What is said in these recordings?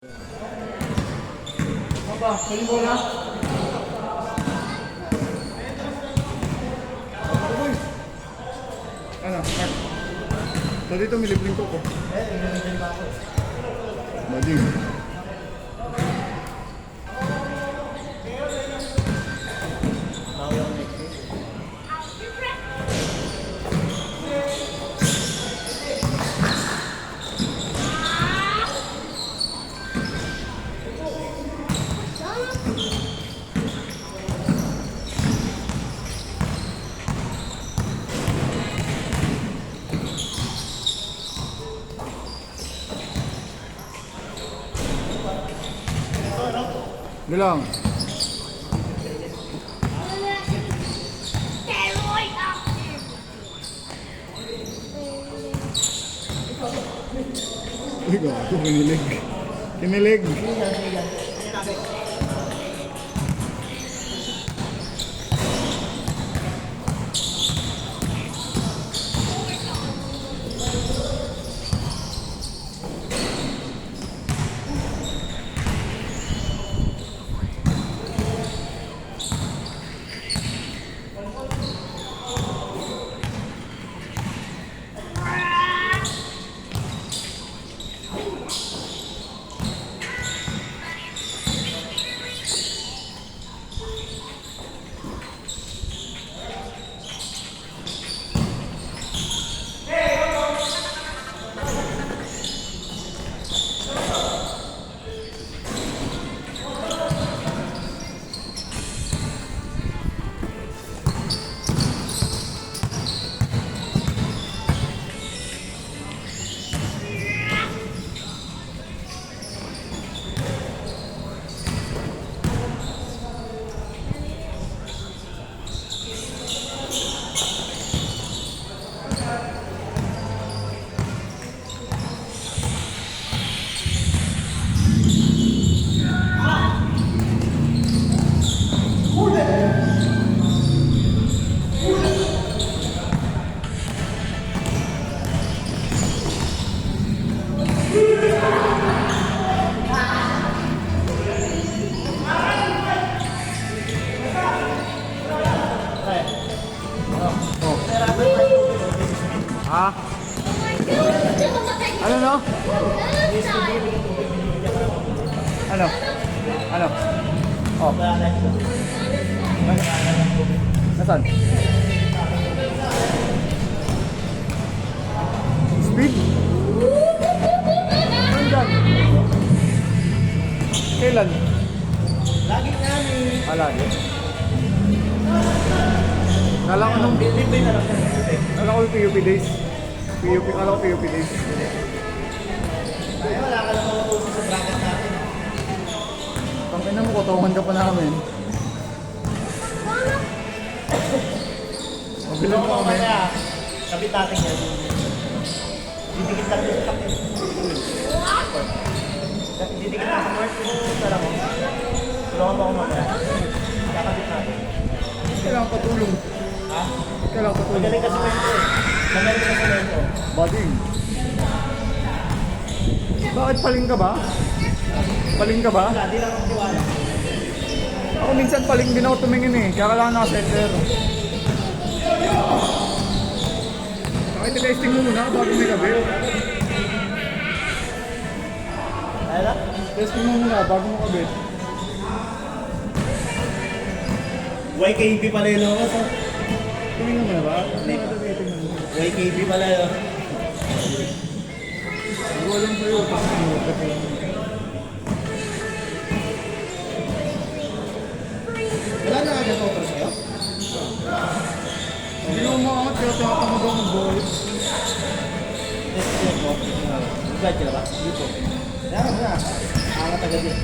Apa? Beli bola? Ano? Mark? So dito may libreng koko. Nilagyan pa ako. Bading. Bawi ako next week. Bilang. Uy, gago, kinilig. Kinilig. Ha? Ano no? Ano? Ano? Oh. Nasaan? Speed? Nandyan. Kailan? Lagi namin. Lagi. Kala ko nung Libre na lang. Kala ko yung PUP days. Kala ko PUP days. Ay, wala ka lang matutusin sa bracket natin. Tangina mo, kotongan ka pa namin. Mabilang mo kami. Kapit natin yan. Didikit lang yung kapit. Didikit lang sa mark. Tara mo. Tulungan mo ako mamaya. Kakapit natin. Kailangan patulong. Ha? Kailangan patulong. Magaling ka sa mento. Magaling ka sa mento. Bading. Bakit paling ka ba? Paling ka ba? Wala, di lang ang tiwala. Ako minsan paling din ako tumingin eh. Kaya kailangan naka-center. Bakit testing mo muna bago may gabi? Ay lang? Testing mo muna bago mo kabit. YKB pala yun ako. Tumingin mo na ba? Hindi pa. YKB pala yun. Hindi ko alam sa'yo. Wala na agad offer sa'yo? Hindi ko maangat kaya tinatamad ako mag-ball. Next check mo. Nag-guide ka na ba? Dito. Yan, yan. Angat agad yun.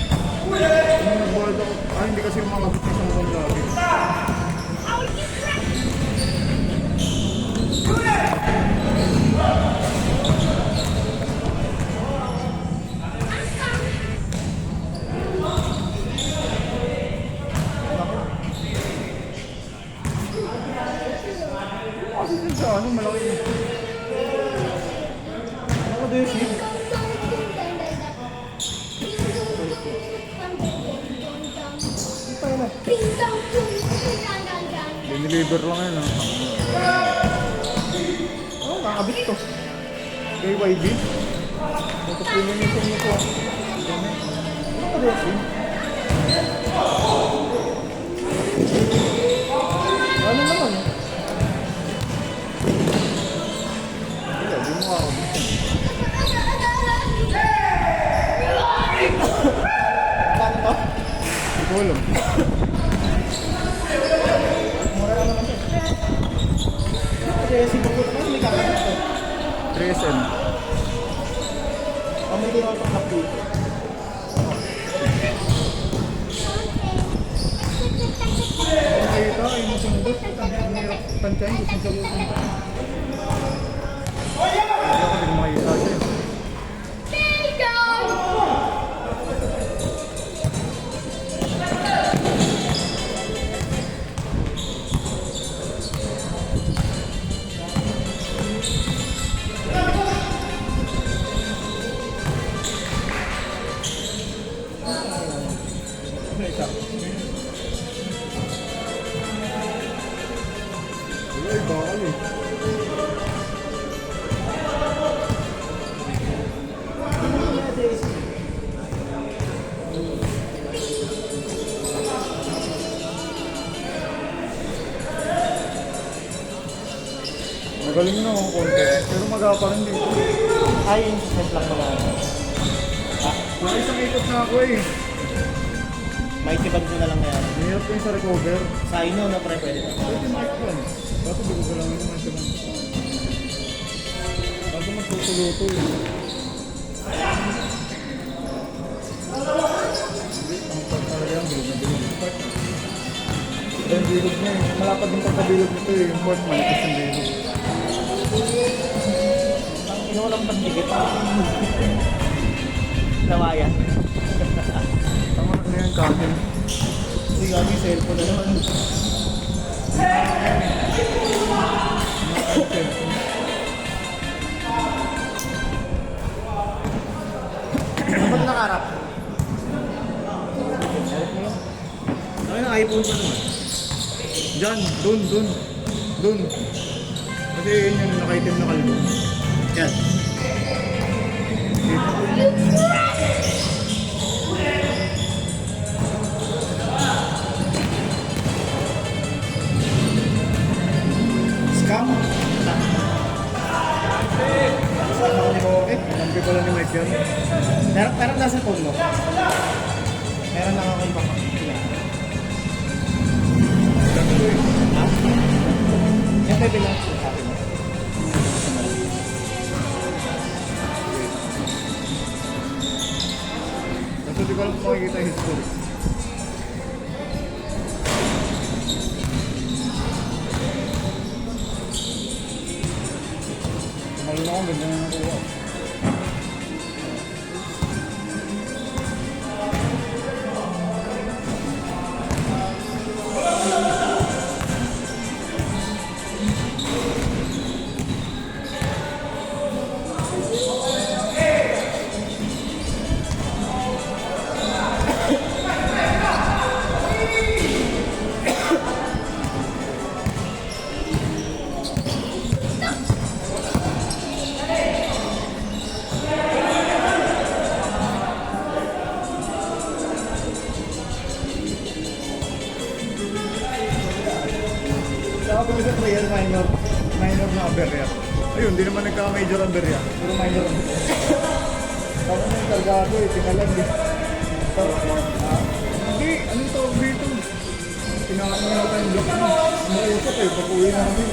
Nung nag-ball ako, hindi kasi makabit sa isang ball lagi. Sa ano, malaki. Ako doon yung seed. Diniliver lang yun, ah. Oh, nakabit to. Kay YB. Ito po yung ito nito. Ano ka racing? Ano naman? Wala, di mo ako. Bakit to? Hindi ko alam. Mura ka naman to. Racing ko po naman, may kakabit to. 3SM. Oh, may tinotok dito. Okay, ito ay masundot. Ang hirap tansyahin, gusto sagutin. Hindi ako din makikita siya. Ay, bakal eh. Magaling na ako konti. Pero magapa rin dito. Ay, yung set lang pala. May isang ikot na ako eh. May tibag ko na lang na yan. Mahirap ko yung sa recover. Sa ino na pre, pwede na. Pwede mic yan. Bato di ko galangin naman siya lang. Bato magtutuluto eh. Hindi, ang part talaga yung bilog na bilog yung part. Ito yung bilog niya eh. Malapad yung pagkabilog nito eh. Yung part malapad yung bilog. Ang ino lang pagdikit. Nawayan. Tama na yan kakin. Hindi kami cellphone na naman. Kapag nakarap. Ay, ang iPhone pa naman. Diyan, dun. Kasi yun yung nakaitim na kalbo. Yan. Dito. Scam? Saan ako ni Koke? Lampi pala ni Mike yan. Pero nasa phone mo. Meron lang ako ibang Ganito eh. Ha? Yan pwede lang sa akin mo. Kasi di ko alam kung makikita yung history. Tumalun ako, ganda na nakuha. Saka kung sa player, minor na aberya. Ayun, di naman nagka-major aberya. Pero minor aberya. Tapos na yung kargado eh, tinalag eh. Hindi, anong tawag dito? Kinakaan nga natin yung block mo. Umuusap eh, pag-uwi namin.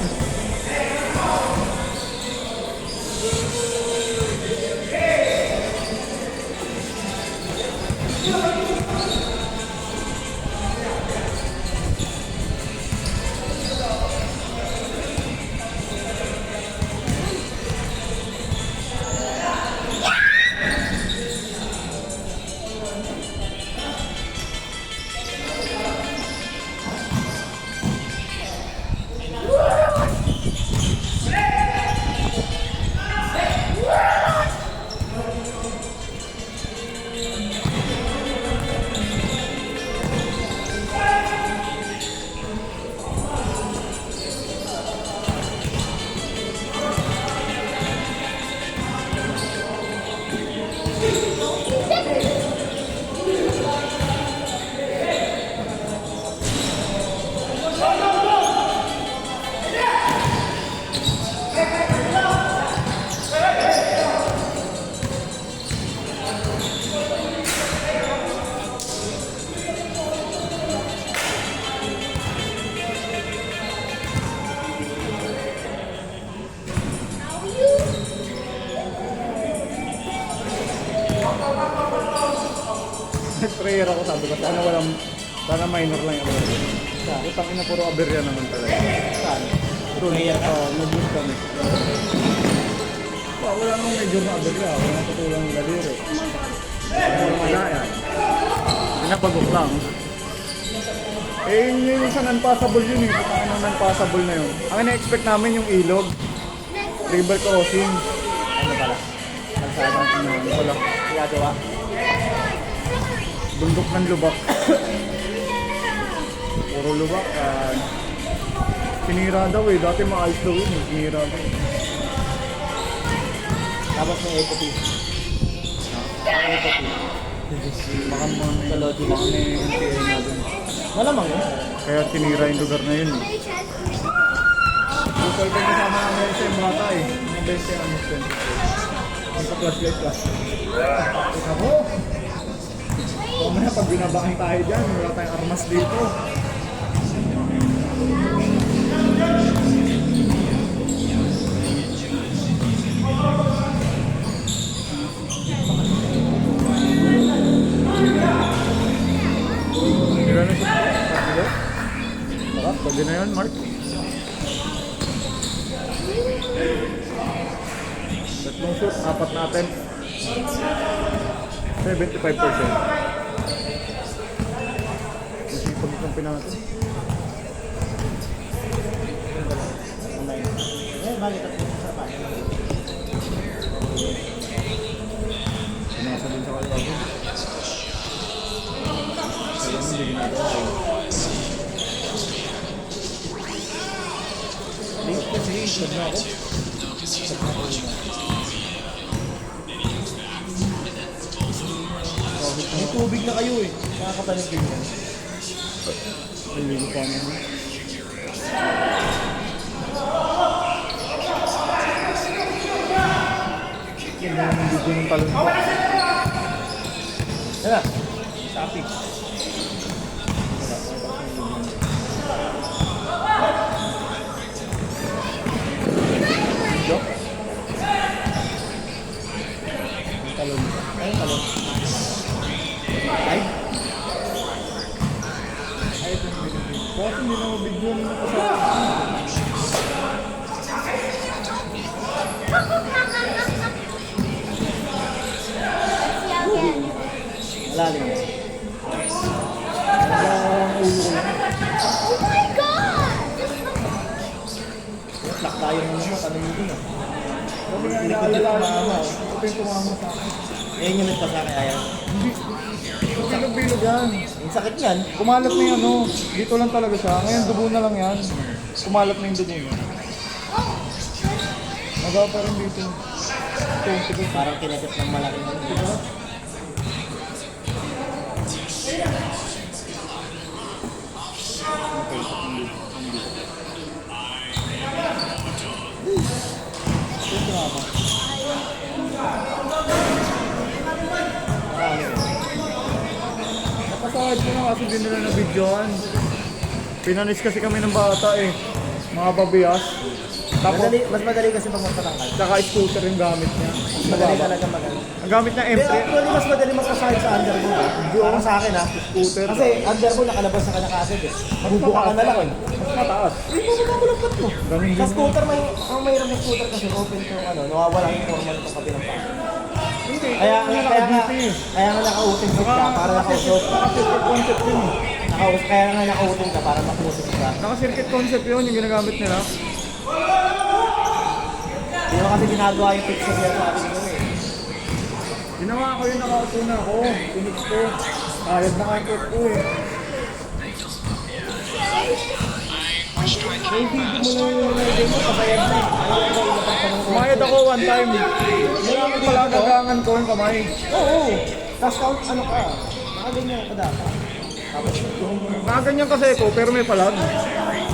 nag-prayer ako, sabi ko, sana minor lang yung aberya. Utang ina, puro aberya naman talaga. Saan? Prayer ko, nag-look kami. Wala nang medyo na aberya, wala nang tutulang ng daliri. Wala yan. Pinapagok lang. Eh, yung isang non-passable yun eh. Kung anong non-passable na yun. Ang ina-expect namin yung ilog. River crossing. Ano pala? Kalsadang ano pala. Ginagawa? Bundok ng lubak. Puro lubak. Sinira daw eh. Dati maayos daw yun eh. Sinira daw. Tapos may equity. May equity. Baka mga Sa logic. baka may NPA na dun. Malamang yun. Kaya sinira yung lugar na yun eh. Bukal ko kasama namin sa yung bata eh. Mga 20 ano 20. Ang ka-flashlight ka. Ako! Mamaya pag binabaan tayo dyan, wala tayong armas dito. Ilan na siya? Tatlo? Sarap, pwede na yun, Mark. Tatlong shoot, 4 natin. 75%. Masipag itong pinatay. Eh, bakit ako sa pa? Pinasa din sa kalababo. Kaya hindi ginagawa. Late kasi, sad na ako. May tubig na kayo eh. Nakakatanig din yan. Ay, ligo pa naman. Yan na yung video ng talon ko. Yan na. Topic. Video? Talon. Ayun talon. Ay? Ay, ito yung video. Bakit hindi na mabidyo na ako sa... Malalim yan. Ang ulo ko lang. Lock tayo ng mga tanong mo dun ah. Sabi nga naalala ko, ito yung tumama sa akin. Ayun yung nagpasa kay Ayan. Hindi. Bilog-bilog yan. Yung sakit niyan. Kumalat na yung ano, dito lang talaga siya. Ngayon dugo na lang yan. Kumalat na yung dugo niya. Magawa pa rin dito. Ito, Parang kinakit ng malaking ano. diba? Ito yung tumama. Napasahid ko na kasi din nila na videoan. Pinanis kasi kami ng bata eh. Mga babiyas. Tapos, Mas madali kasi pag magpatangkal. saka scooter yung gamit niya. Madali talaga mag-ano. Ang gamit niya Pero M3. actually, mas madali magpasahid sa underboard. Parang sa akin ha. Scooter. Kasi underboard nakalabas sa kanya kasid eh. Bubuka ka na lang eh. Mas mataas. Hindi mo makulapot mo. Ganun din Sa yun. scooter, ang mayroon ng scooter kasi open to ano, nawawala yung formal ng kabilang pa. Hindi. Kaya nga naka-GT. nakautin ka para nakausap. Naka-circuit concept yun eh. Kaya nga nakautin ka para makausap ka. Naka-circuit concept yun yung ginagamit nila. Hindi mo kasi ginagawa yung picture niya sa atin yun eh. Ginawa ko yun, nakaupo na ako. Pinix ko. Kayad na kayad ko eh. May video mo lang yung nilagay mo, pasayad na eh. Ayaw ko ilapag pa ng Kumayad ako one time. Ngayon pala gagangan ko yung kamay. Oo. Tapos count ano ka. Nakaganyan ka dapat. Tapos yung Nakaganyan kasi ko pero may palag.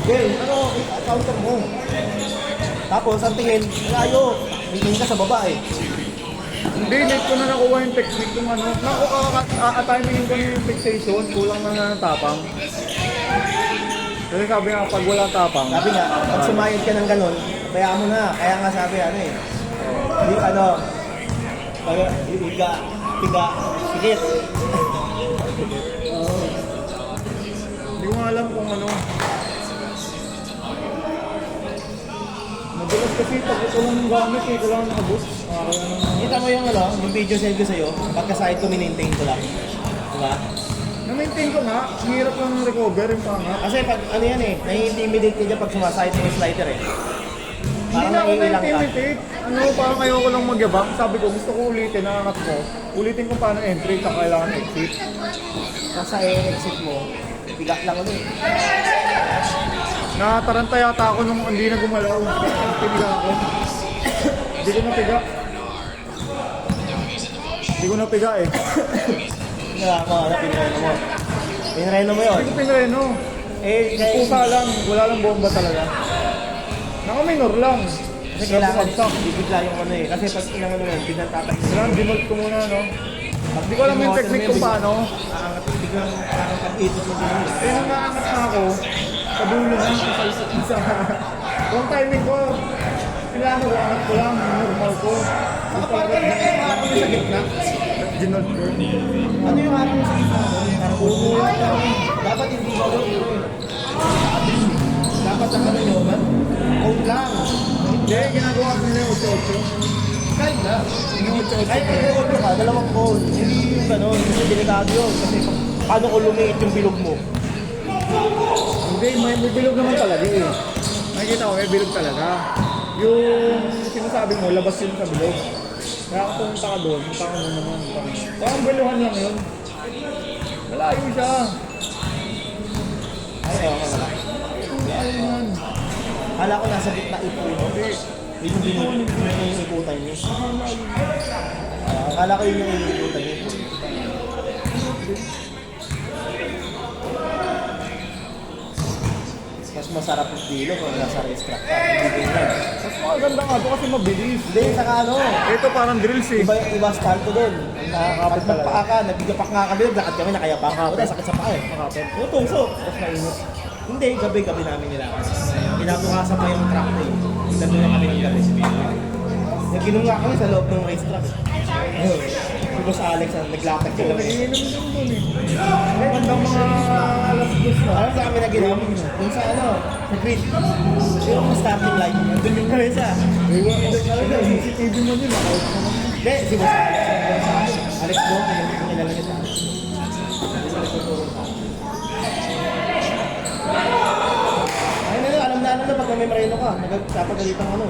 well, ano, counter mo. Tapos ang tingin, layo. May tingin ka sa baba eh. Hindi, late ko na nakuha yung technique kung ano. Timingin ko na yung fixation. Kulang na ng tapang. Kasi sabi nga, pag walang tapang. Sabi nga, pag sumayad ka ng ganun, kaya mo na. Kaya nga sabi, ano eh. Hindi, ano, pag, higa, sikit. nga alam kung ano. Madalas kasi pag ito lang yung gamit eh, kailangan nakaboost. Kita mo yung ano, yung video send ko sa'yo, pagka-side ko minmaintain ko lang. Diba? Na-maintain ko nga, ang hirap lang recover yung panga. Kasi pag ano yan eh, nai-intimidate ka dyan pag sumaside mo yung slider eh. Hindi na ako na-intimidate. Ano, parang ayoko lang magyabang. Sabi ko, gusto ko ulitin, nangangat ko. Ulitin kung paano entry, tsaka kailangan exit. Kasi exit mo, bigat lang ulit. Nataranta yata ako nung hindi na gumalaw. Piniga ako. Hindi ko napiga. Hindi ko napiga eh. Nga, mga pinreno mo. Pinreno mo yun. Hindi ko pinreno. Pusa lang, wala lang bomba talaga. Naka-minor lang. Kasi kailangan bibigla yung ano eh. Kasi pag inang ano yun, pinagtatayin. Kailangan dinold ko muna, no? Hindi ko alam yung technique kung paano. Aangat yung biglang parang pag-itot mo din. Eh, nung naangat na ako, sa dulo na, sa yung timing ko, kailangan ko, angat ko lang, normal ko. Kapag harap mo sa gitna, Dinold ko. ano yung harap mo sa gitna? Parang puno lang. Dapat hindi mo dapat ang ano nyo, man? Code lang. Hindi, ginagawa ko nila yung 8-8. Kahit na. Yung 8-8 Kahit nag-code ka, dalawang code. Hindi yung gano'n. Kasi delikado yun. Kasi paano ko lumiit yung bilog mo? Hindi, may bilog naman talaga eh. Nakikita ko, may bilog talaga. Yung sinasabi mo, labas yun sa bilog. Kaya kung pumunta ka doon, punta ka doon naman. Parang biluhan lang yun. Malayo siya. Ayaw ka wala. Malayo yan. Kala ko nasa gitna ito yun. Hindi. Yun yung ikutan niyo. Akala ko yun yung ikutan niyo. Mas masarap yung dilo kung nasa racetrack ka. Hindi ganyan. Mas maganda nga ito kasi mabilis. Hindi, saka ano. Ito parang drills eh. Iba style ko doon. Kapag talaga. magpaa ka, nabigapak nga kami, lakad kami, nakayapak. Wala, sakit sa paa eh. Makapit. Yung tungso, tapos mainit. Hindi, gabi-gabi namin nilakad. Kinabukasan pa yung track na yun. Nandun na kami ng gabi. Nagkinunga kami sa loob ng racetrack. Si Boss Alex, naglatag sila. Naiinom din doon eh. Magandang mga alas dos na. Alam sa kami naginom? Kung sa ano, sa grid. Yung starting line, nandun yung mesa. Ewan ko talaga, CCTV mo yun, nakaut naman. Hindi, si Boss Alex. Alex mo, kilala niya sa Alex. Ayun na, alam na pag may marino ka, nagpapagalitan ano.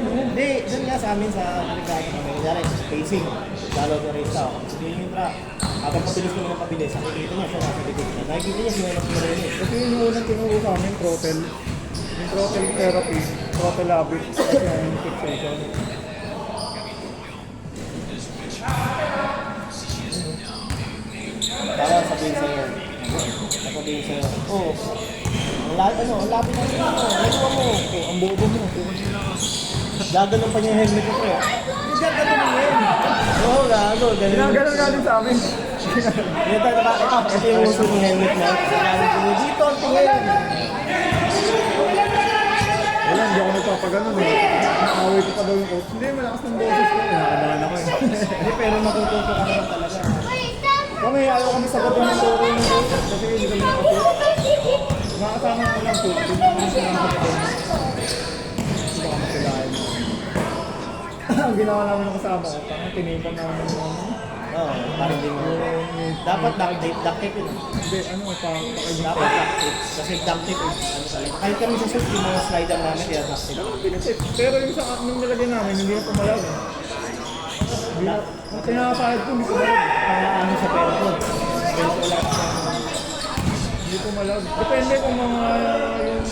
Hindi, dun nga sa amin sa delikado kami. Kunyari, spacing, lalo na race tao. Sabihin yung track. Habang pabilis ko ng pabilis, nakikita niya siya nasa likod niya. Nakikita niya siya ng marino. Kasi yun yung unang tinuro sa amin, throttle. Yung throttle therapy, throttle habit, kasi yung fixation. Para sabihin sa'yo. Sabihin sa'yo, oh, ang lapit na rin ako. Nagawa mo. Ang bobo mo, kung nila ka. Gaganon pa niya yung helmet ko. Hindi gaganon yun. Oo, gago. Ginaganon nga din sa amin. Ito yung uso ng helmet mo. Dito ang tingin. Wala, hindi ako nagpapaganon eh. Nakaway ko pa daw yung coach. Hindi, malakas ng boses ko. Nakakabahan ako eh. Hindi, pero matututo ka naman talaga. Kami, ayaw kami sa gabi ng turo ng coach. Kasi hindi kami nakapit. Nakasama ko lang coach. Hindi kami sa nakapit. Hindi kami silahin. Ang ginawa namin ng kasama ko, parang tinipan namin yung Oo, parang din mo. Dapat duct tape yun. hindi, ano, pakibig Dapat duct tape. Kasi duct tape, ano talaga. Kahit kami sa suit, yung mga slider namin, kaya duct tape. Pero yung sa nung nilagay namin, hindi na pumalaw eh. Ang pinakasahid ko, hindi pumalaw. Ano sa pera ko. Pero ko lang. Hindi pumalaw. Depende kung mga yung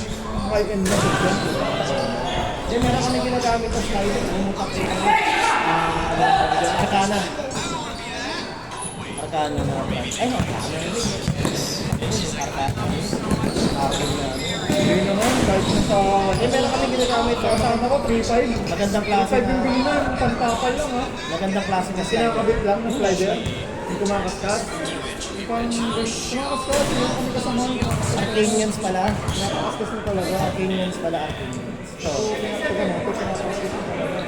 high-end na section. Hindi, meron kami ginagamit sa slider. Umutak rin kami. Sa kanan. Arkana na. Ay, no. Arkana na rin. Arkana. Hindi naman, kahit na sa... Eh, meron kami ginagamit sa Kasama ko, 3.5. magandang klase 3.5 yung bili na, pantapal lang ha. magandang klase na slider. Sinakabit lang ng slider. Yung kumakaskas. Yung pang kumakaskas, yung kami kasama. Arcanians pala. Kumakaskas na talaga. Arcanians pala. Arcanians. So, Ito na, ito kumakaskas na talaga.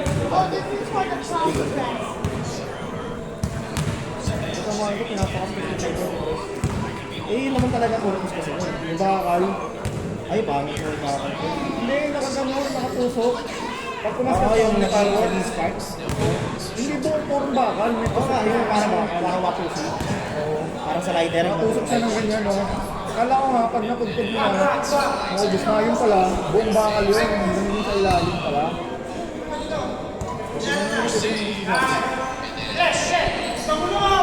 Ito mga ito, pinapakaskas na talaga. yun naman talaga purpose kasi nun. Yung bakal. Ay, pangit mo yung bakal ko. Hindi, nakagamot, nakatusok. Pag pumasok Oo, ka yung ng naging metal, sparks. hindi buong purong bakal. May Oo tusok nga, yung na parang matusi. Oo, parang sa lighter. Natusok siya ng ganyan, no? Kala ko nga, pag napudpud mo na, maubos na yun pala, buong bakal yun, hanggang yun sa ilalim pala.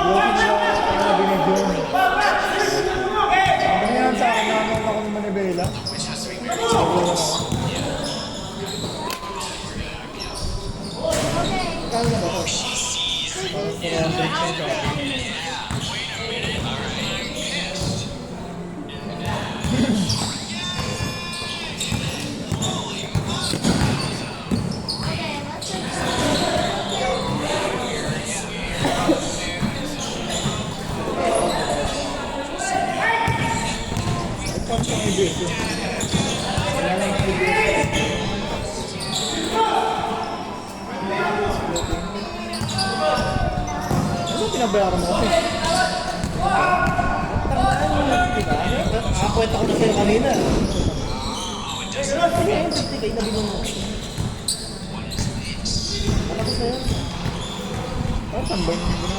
Walking na binigyan. Ano yan sa akin, naman ako ng Manibela. Kala na ba ito? Pang sa ibig. Wala lang ang ibig. Ano pinabayaran mo kasi? Nakakwenta ko na sa'yo kanina. Sige, yung 50K na binong mo. Anak ko sa'yo. Oh, tambay mo na.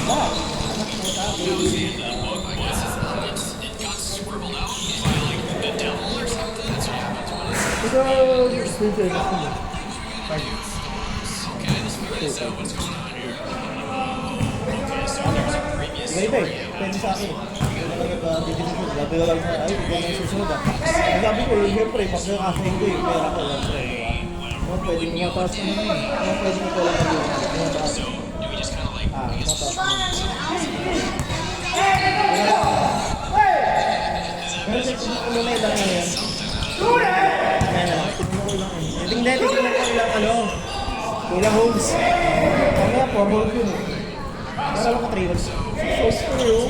Ah, anak mo sa akin. Ito, expensive. Iba-iba eh. Depende sa akin. Nag-bibigyan ko. Sabi ko lang sa, ay, ito na yung susunod ah. Sabi ko, siyempre, pag nakakasin ko yung pera ko, siyempre, di ba? Oh, pwede mo mataas na naman. Ano pwede mo pala mag-iwan? Mataas. Mataas. Pero sa tingin mo na ilang ano yan? Ayan na. Hindi, tingnan ko ilang ano. Ilang holes. Kaya 4 holes yun eh. Pero alam ko 3 holes. Sauce ko yun.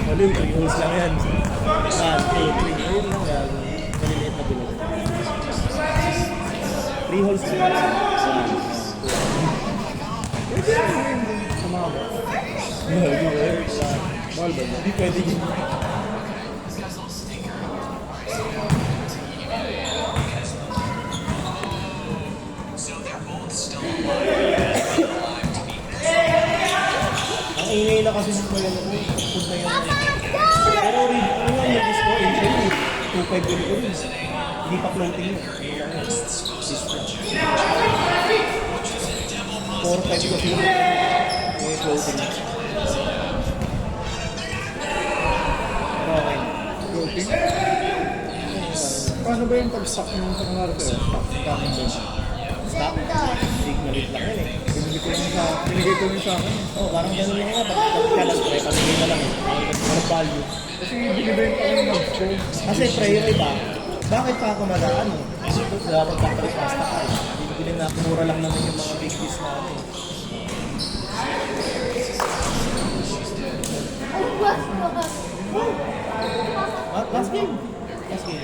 Mali, 3 holes lang yan. 3 holes lang yan. Maliliit na bilog. 3 holes lang yan. Pwede na yun. Sumama. Mahal ba? Hindi pwede yun. Ang ingay na kasi sa mga ano, punta yun. Pero ano nga yung disco, initially, 2.5 yun ko rin. Hindi pa floating yun. Ano lang yun? Disco. 4.5 kasi yun. May floating. Okay. Floating? Paano ba yung pag-stock ng pangalar ko? Stock coming doon. Stop. Signalit lang yun eh. Binigay ko rin sa akin. Oh, parang ganun lang nga. Pag kalas pre, pamigay na lang eh. Parang value. Kasi binibenta ko yung mags ko. Kasi pre, yung iba, bakit pa ako mag-ano? Dapat papalit na stock ay. Bibili na, mura lang naman yung mga big fish na ano eh. Last game. Last game.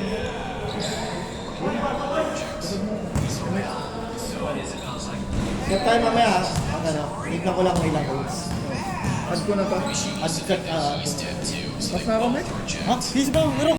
Kaya tayo mamaya, ang ano, tignan ko lang kung ilang goals. Add ko na to. At check, Mas na kami? ha? Please ba? Meron